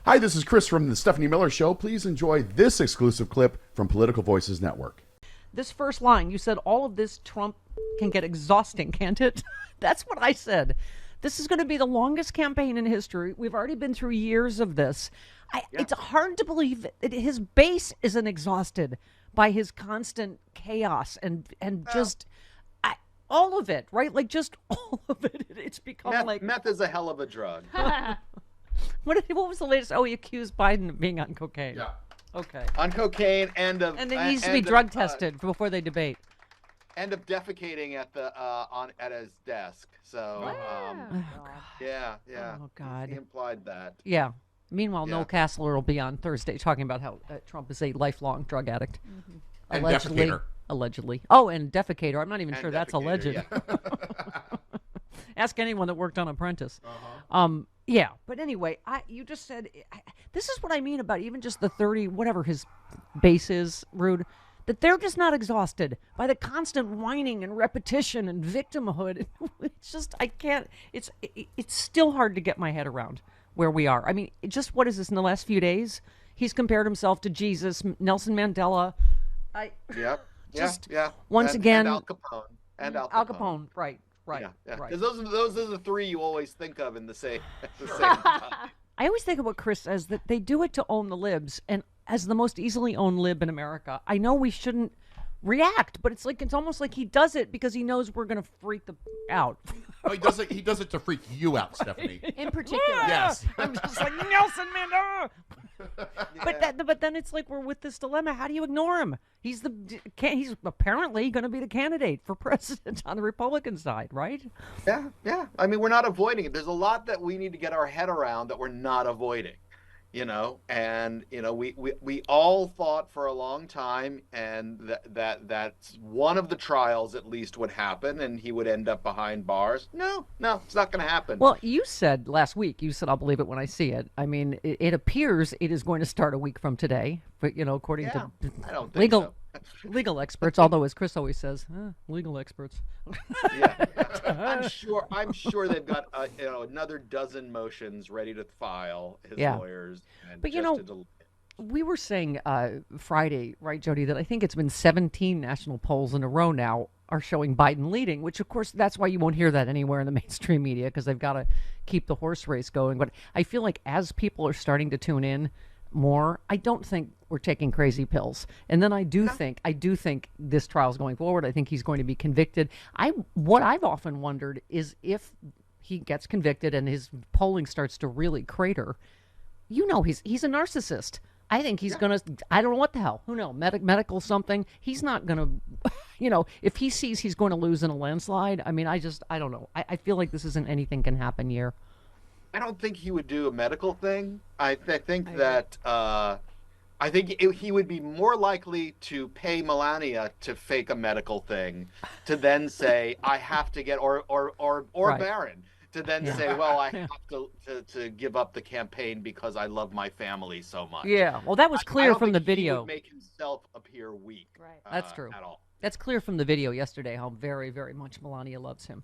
Hi, this is Chris from the Stephanie Miller Show. Please enjoy this exclusive clip from Political Voices Network. This first line, you said all of this Trump can get exhausting, can't it? That's what I said. This is going to be the longest campaign in history. We've already been through years of this. It's hard to believe that his base isn't exhausted by his constant chaos and just all of it, right? Like just all of it. It's become meth is a hell of a drug. What was the latest? Oh, he accused Biden of being on cocaine. Yeah. Okay. On cocaine and he needs to be drug tested before they debate. And of defecating at his desk. So yeah. Oh God. He implied that. Yeah. Meanwhile, Noel Castler will be on Thursday talking about how Trump is a lifelong drug addict. Mm-hmm. And defecator. Allegedly. Oh, and defecator. I'm not even sure that's alleged. Yeah. Ask anyone that worked on Apprentice. Yeah, but anyway, you just said, this is what I mean about even just the 30, whatever his base is, Rude, that they're just not exhausted by the constant whining and repetition and victimhood. It's just, I can't, it's still hard to get my head around where we are. I mean, just what is this in the last few days? He's compared himself to Jesus, Nelson Mandela. Once again. And Al Capone. Al Capone, right. Yeah. Right. Because those are the three you always think of in the same time. I always think of what Chris says, that they do it to own the libs, and as the most easily owned lib in America, I know we shouldn't react, but it's almost like he does it because he knows we're going to freak out. Oh, he does it to freak you out, Stephanie. In particular. Yes. I'm just like, Nelson Mandela. But then it's like we're with this dilemma. How do you ignore him? He's apparently going to be the candidate for president on the Republican side, right? Yeah. I mean, we're not avoiding it. There's a lot that we need to get our head around that we're not avoiding. We all thought for a long time, and that's one of the trials at least would happen, and he would end up behind bars. No, it's not going to happen. Well, you said last week, I'll believe it when I see it. I mean, it appears it is going to start a week from today, but according to I don't think legal experts, although as Chris always says, legal experts. I'm sure they've got another dozen motions ready to file, his lawyers. But we were saying Friday, right, Jody, that I think it's been 17 national polls in a row now are showing Biden leading, which of course that's why you won't hear that anywhere in the mainstream media, because they've got to keep the horse race going. But I feel like as people are starting to tune in more, I don't think we're taking crazy pills. And then I do think this trial's going forward. I think he's going to be convicted. What I've often wondered is if he gets convicted and his polling starts to really crater, he's a narcissist. I think he's going to, I don't know what the hell, who knows, medical something. He's not going to, if he sees he's going to lose in a landslide, I mean, I don't know. I feel like this isn't anything can happen year. I don't think he would do a medical thing. I think he would be more likely to pay Melania to fake a medical thing, to then say I have to get or right. Barron to then say, well, I have to give up the campaign because I love my family so much. Yeah, well, that was clear from the video. He would make himself appear weak. Right. That's true. At all. That's clear from the video yesterday how very, very much Melania loves him.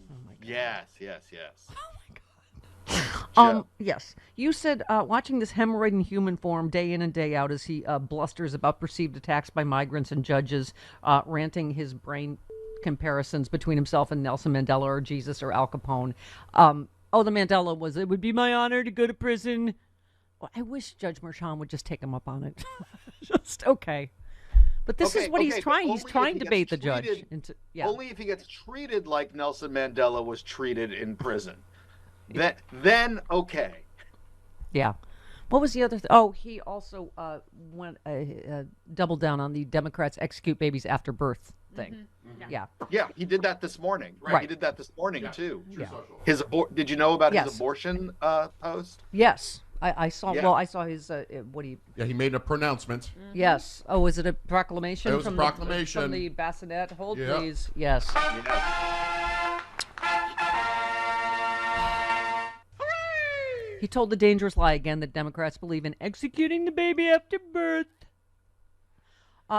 Oh my God. Yes. Oh my God. Yes. You said watching this hemorrhoid in human form day in and day out as he blusters about perceived attacks by migrants and judges, ranting his brain comparisons between himself and Nelson Mandela or Jesus or Al Capone. The Mandela was, it would be my honor to go to prison. Well, I wish Judge Merchan would just take him up on it. Just okay. But this is what he's trying. He's trying to bait the judge. Only if he gets treated like Nelson Mandela was treated in prison. Then okay. Yeah. What was the other thing? He also went doubled down on the Democrats execute babies after birth thing. Mm-hmm. Yeah, he did that this morning. Right. He did that this morning too. Yeah. Did you know about his abortion post? Yes. I saw. Yeah. Well, I saw his. What do you? Yeah, he made a pronouncement. Mm-hmm. Yes. Oh, is it a proclamation? It was a proclamation from the bassinet. Hold, yeah. please. Yes. Yeah. He told the dangerous lie again that Democrats believe in executing the baby after birth.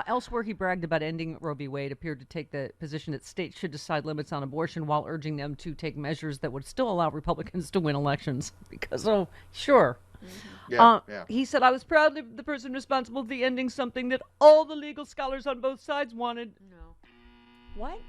Elsewhere, he bragged about ending Roe v. Wade, appeared to take the position that states should decide limits on abortion while urging them to take measures that would still allow Republicans to win elections. Because, sure. Yeah. He said, I was proudly the person responsible for the ending something that all the legal scholars on both sides wanted. No. What?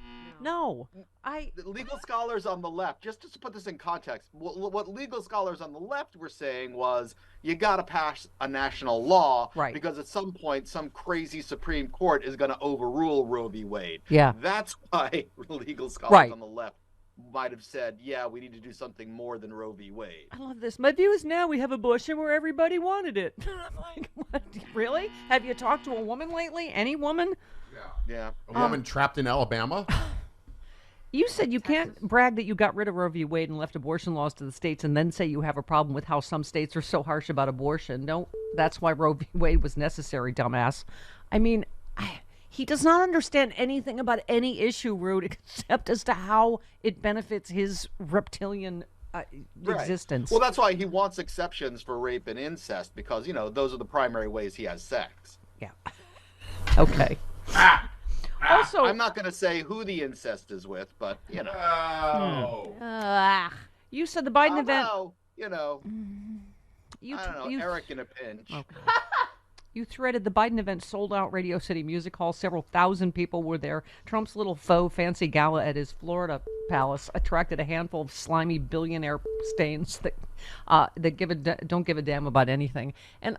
No. The legal scholars on the left, just to put this in context, what legal scholars on the left were saying was you got to pass a national law Right. because at some point some crazy Supreme Court is going to overrule Roe v. Wade. Yeah. That's why legal scholars Right. on the left might have said, yeah, we need to do something more than Roe v. Wade. I love this. My view is now we have abortion where everybody wanted it. I'm like, what? Really? Have you talked to a woman lately? Any woman? Yeah. A woman trapped in Alabama. You said you can't brag that you got rid of Roe v. Wade and left abortion laws to the states and then say you have a problem with how some states are so harsh about abortion. No, that's why Roe v. Wade was necessary, dumbass. I mean, he does not understand anything about any issue, Rude, except as to how it benefits his reptilian existence. Well, that's why he wants exceptions for rape and incest because, those are the primary ways he has sex. Yeah. Okay. Also, I'm not going to say who the incest is with, but, you said the Biden event. I don't know, Eric in a pinch. Okay. You threaded the Biden event sold out Radio City Music Hall. Several thousand people were there. Trump's little faux fancy gala at his Florida palace attracted a handful of slimy billionaire stains that don't give a damn about anything. And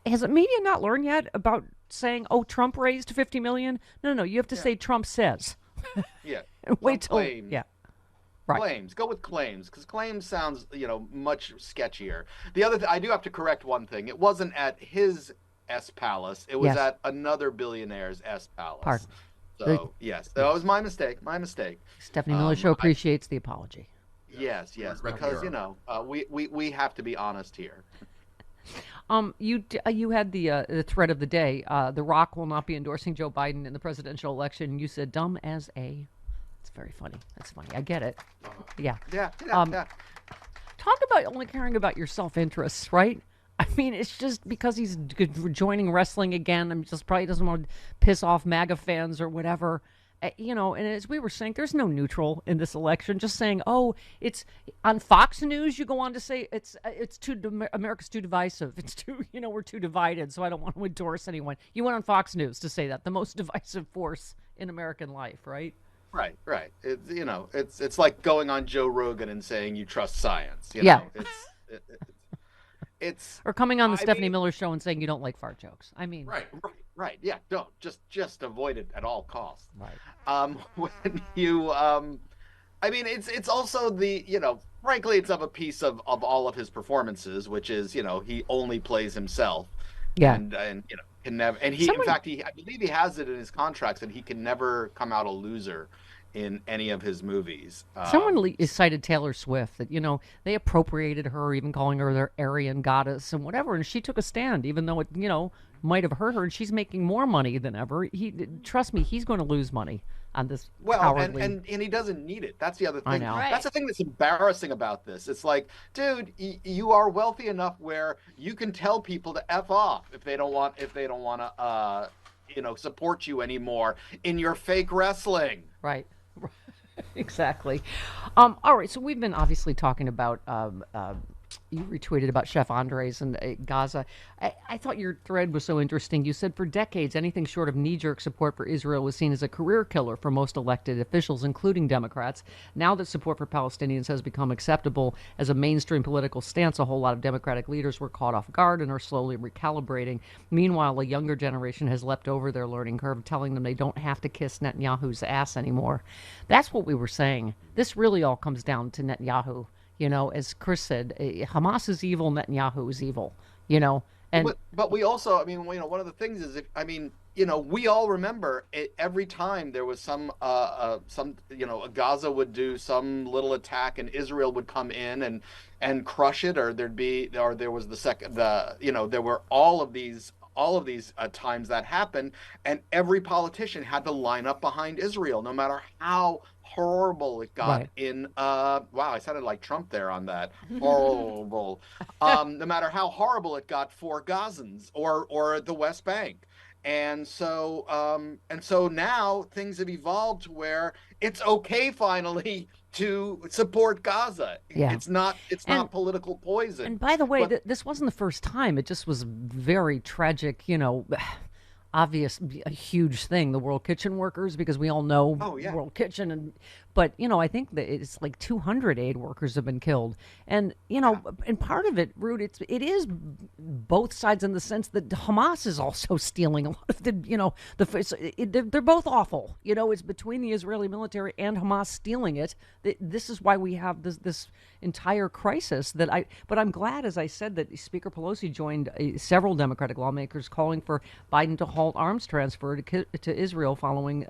has the media not learned yet about saying, "Oh, Trump raised $50 million"? No. You have to say Trump says. Yeah. Wait till claims. yeah. Right. Claims. Go with claims, because claims sounds, much sketchier. The other I do have to correct one thing. It wasn't at his S Palace. It was at another billionaire's S Palace. Pardon. So, yes. That was my mistake. Stephanie Miller Show appreciates the apology. Yes, because, we have to be honest here. You had the thread of the day. The Rock will not be endorsing Joe Biden in the presidential election. You said dumb as a. It's very funny. That's funny. I get it. Yeah. Yeah. Talk about only caring about your self-interests, right? I mean, it's just because he's joining wrestling again. I'm just probably doesn't want to piss off MAGA fans or whatever. And as we were saying, there's no neutral in this election. Just saying, oh, it's on Fox News. You go on to say it's America's too divisive. It's too, we're too divided. So I don't want to endorse anyone. You went on Fox News to say that the most divisive force in American life, right? Right. It's like going on Joe Rogan and saying you trust science. It's or coming on the Stephanie Miller Show and saying you don't like fart jokes. I mean, right. Yeah, don't just avoid it at all costs. Right. When you, it's also the frankly, it's of a piece of all of his performances, which is he only plays himself. Yeah. And can never. And in fact, I believe he has it in his contracts that he can never come out a loser in any of his movies. Someone cited Taylor Swift that, they appropriated her, even calling her their Aryan goddess and whatever. And she took a stand, even though it, might have hurt her. And she's making more money than ever. Trust me, he's going to lose money on this. Cowardly. And he doesn't need it. That's the other thing. I know. That's the thing that's embarrassing about this. It's like, dude, you are wealthy enough where you can tell people to F off if they don't want to, support you anymore in your fake wrestling. Right. Exactly. All right. So we've been obviously talking about, you retweeted about Chef Andres and Gaza. I thought your thread was so interesting. You said for decades, anything short of knee-jerk support for Israel was seen as a career killer for most elected officials, including Democrats. Now that support for Palestinians has become acceptable as a mainstream political stance, a whole lot of Democratic leaders were caught off guard and are slowly recalibrating. Meanwhile, a younger generation has leapt over their learning curve, telling them they don't have to kiss Netanyahu's ass anymore. That's what we were saying. This really all comes down to Netanyahu. As Chris said, Hamas is evil, Netanyahu is evil, And but we also, one of the things is, we all remember every time there was Gaza would do some little attack and Israel would come in and crush it, or there was there were all of these times that happened, and every politician had to line up behind Israel, no matter how horrible it got in wow, I sounded like Trump there on that. Horrible. No matter how horrible it got for Gazans or the West Bank. And so now things have evolved to where it's okay finally to support Gaza. Yeah. It's not political poison. And by the way, But this wasn't the first time. It just was very tragic, obvious, a huge thing, the World Kitchen workers, because we all know World Kitchen. But, I think that it's like 200 aid workers have been killed. And, and part of it, Rude, it is both sides in the sense that Hamas is also stealing a lot of they're both awful. It's between the Israeli military and Hamas stealing it. This is why we have this entire crisis but I'm glad, as I said, that Speaker Pelosi joined several Democratic lawmakers calling for Biden to halt arms transfer to Israel following,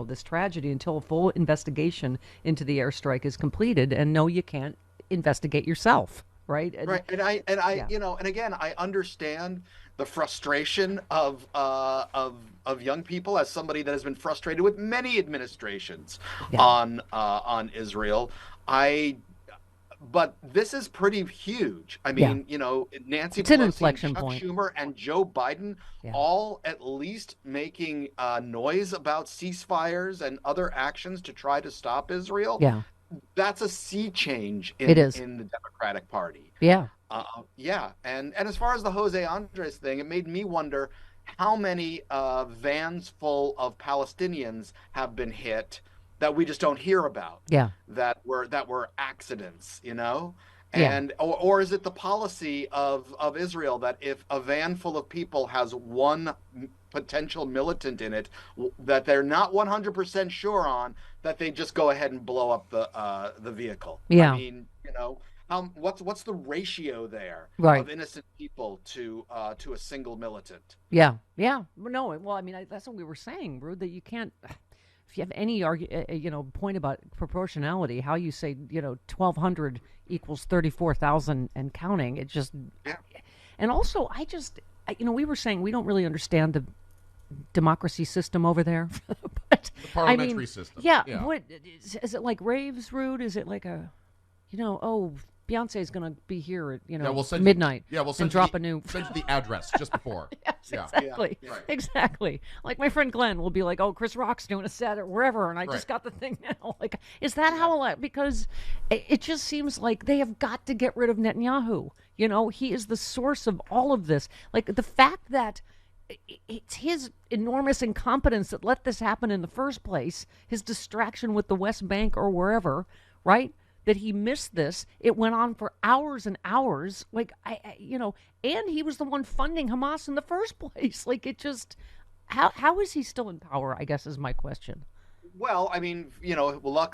this tragedy until a full investigation into the airstrike is completed. And no, you can't investigate yourself, right? Right, and again, I understand the frustration of young people as somebody that has been frustrated with many administrations on Israel. But this is pretty huge. I mean, Nancy It's an Pelosi, inflection Chuck point. Schumer, and Joe Biden all at least making noise about ceasefires and other actions to try to stop Israel. Yeah. That's a sea change in the Democratic Party. Yeah. And as far as the Jose Andres thing, it made me wonder how many vans full of Palestinians have been hit that we just don't hear about. Yeah. That were accidents, And or is it the policy of Israel that if a van full of people has one potential militant in it that they're not 100% sure on, that they just go ahead and blow up the vehicle? Yeah. I mean, what's the ratio there of innocent people to a single militant? Yeah. No, well, I mean, that's what we were saying, Rude, that you can't. If you have any point about proportionality, how you say 1,200 equals 34,000 and counting, it just. Yeah. And also, we were saying we don't really understand the democracy system over there. But The parliamentary system. Yeah. What is it like? Raves, Rude? Is it like a, Beyonce is going to be here at midnight. We'll send drop send you the address just before. Yes, exactly. Yeah, right. Exactly. Like my friend Glenn will be like, "Oh, Chris Rock's doing a set or wherever," and I just got the thing now. Like, is that how? Because it just seems like they have got to get rid of Netanyahu. He is the source of all of this. Like the fact that it's his enormous incompetence that let this happen in the first place, his distraction with the West Bank or wherever, right? That he missed this. It went on for hours and hours. Like, and he was the one funding Hamas in the first place. Like, it just, how is he still in power, I guess, is my question. Well, I mean,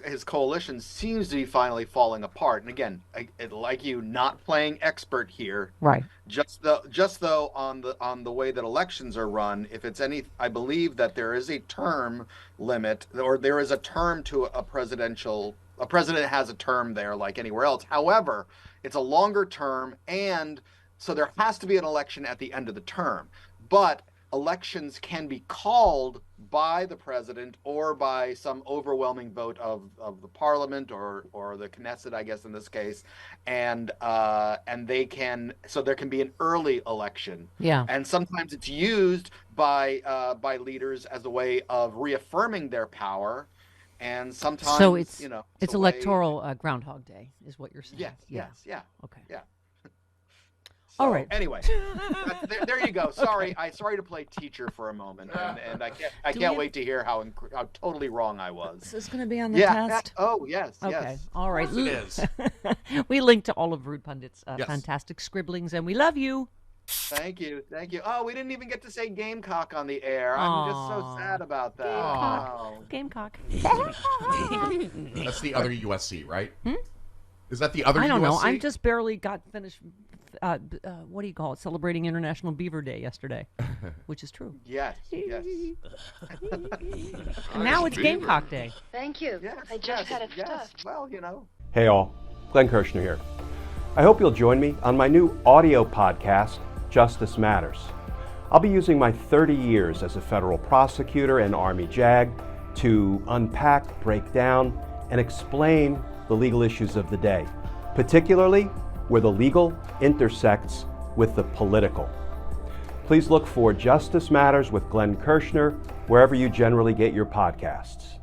his coalition seems to be finally falling apart. And again, not playing expert here. Right. Just though on the way that elections are run, if it's I believe that there is a term limit, or there is a term to a president has a term there like anywhere else. However, it's a longer term, and so there has to be an election at the end of the term. But elections can be called by the president or by some overwhelming vote of the parliament or the Knesset, I guess in this case, and they can, so there can be an early election. Yeah. And sometimes it's used by leaders as a way of reaffirming their power. And sometimes, so it's electoral Groundhog Day, is what you're saying. Yes. Okay. Yeah. All right. Anyway, there you go. Sorry to play teacher for a moment, and I can't wait to hear how totally wrong I was. Is this going to be on the test? Yes. Okay. Yes. All right. It is. We link to all of Rude Pundit's Yes. fantastic scribblings, and we love you. Thank you. Oh, we didn't even get to say Gamecock on the air. I'm just so sad about that. Gamecock. That's the other USC, right? Is that the other USC? I don't know. I just barely got finished. What do you call it? Celebrating International Beaver Day yesterday, which is true. Yes. And now it's Gamecock Day. Thank you. Yes, I just had it yes. stuffed. Well, Hey all, Glenn Kirshner here. I hope you'll join me on my new audio podcast, Justice Matters. I'll be using my 30 years as a federal prosecutor and Army JAG to unpack, break down, and explain the legal issues of the day, particularly where the legal intersects with the political. Please look for Justice Matters with Glenn Kirshner wherever you generally get your podcasts.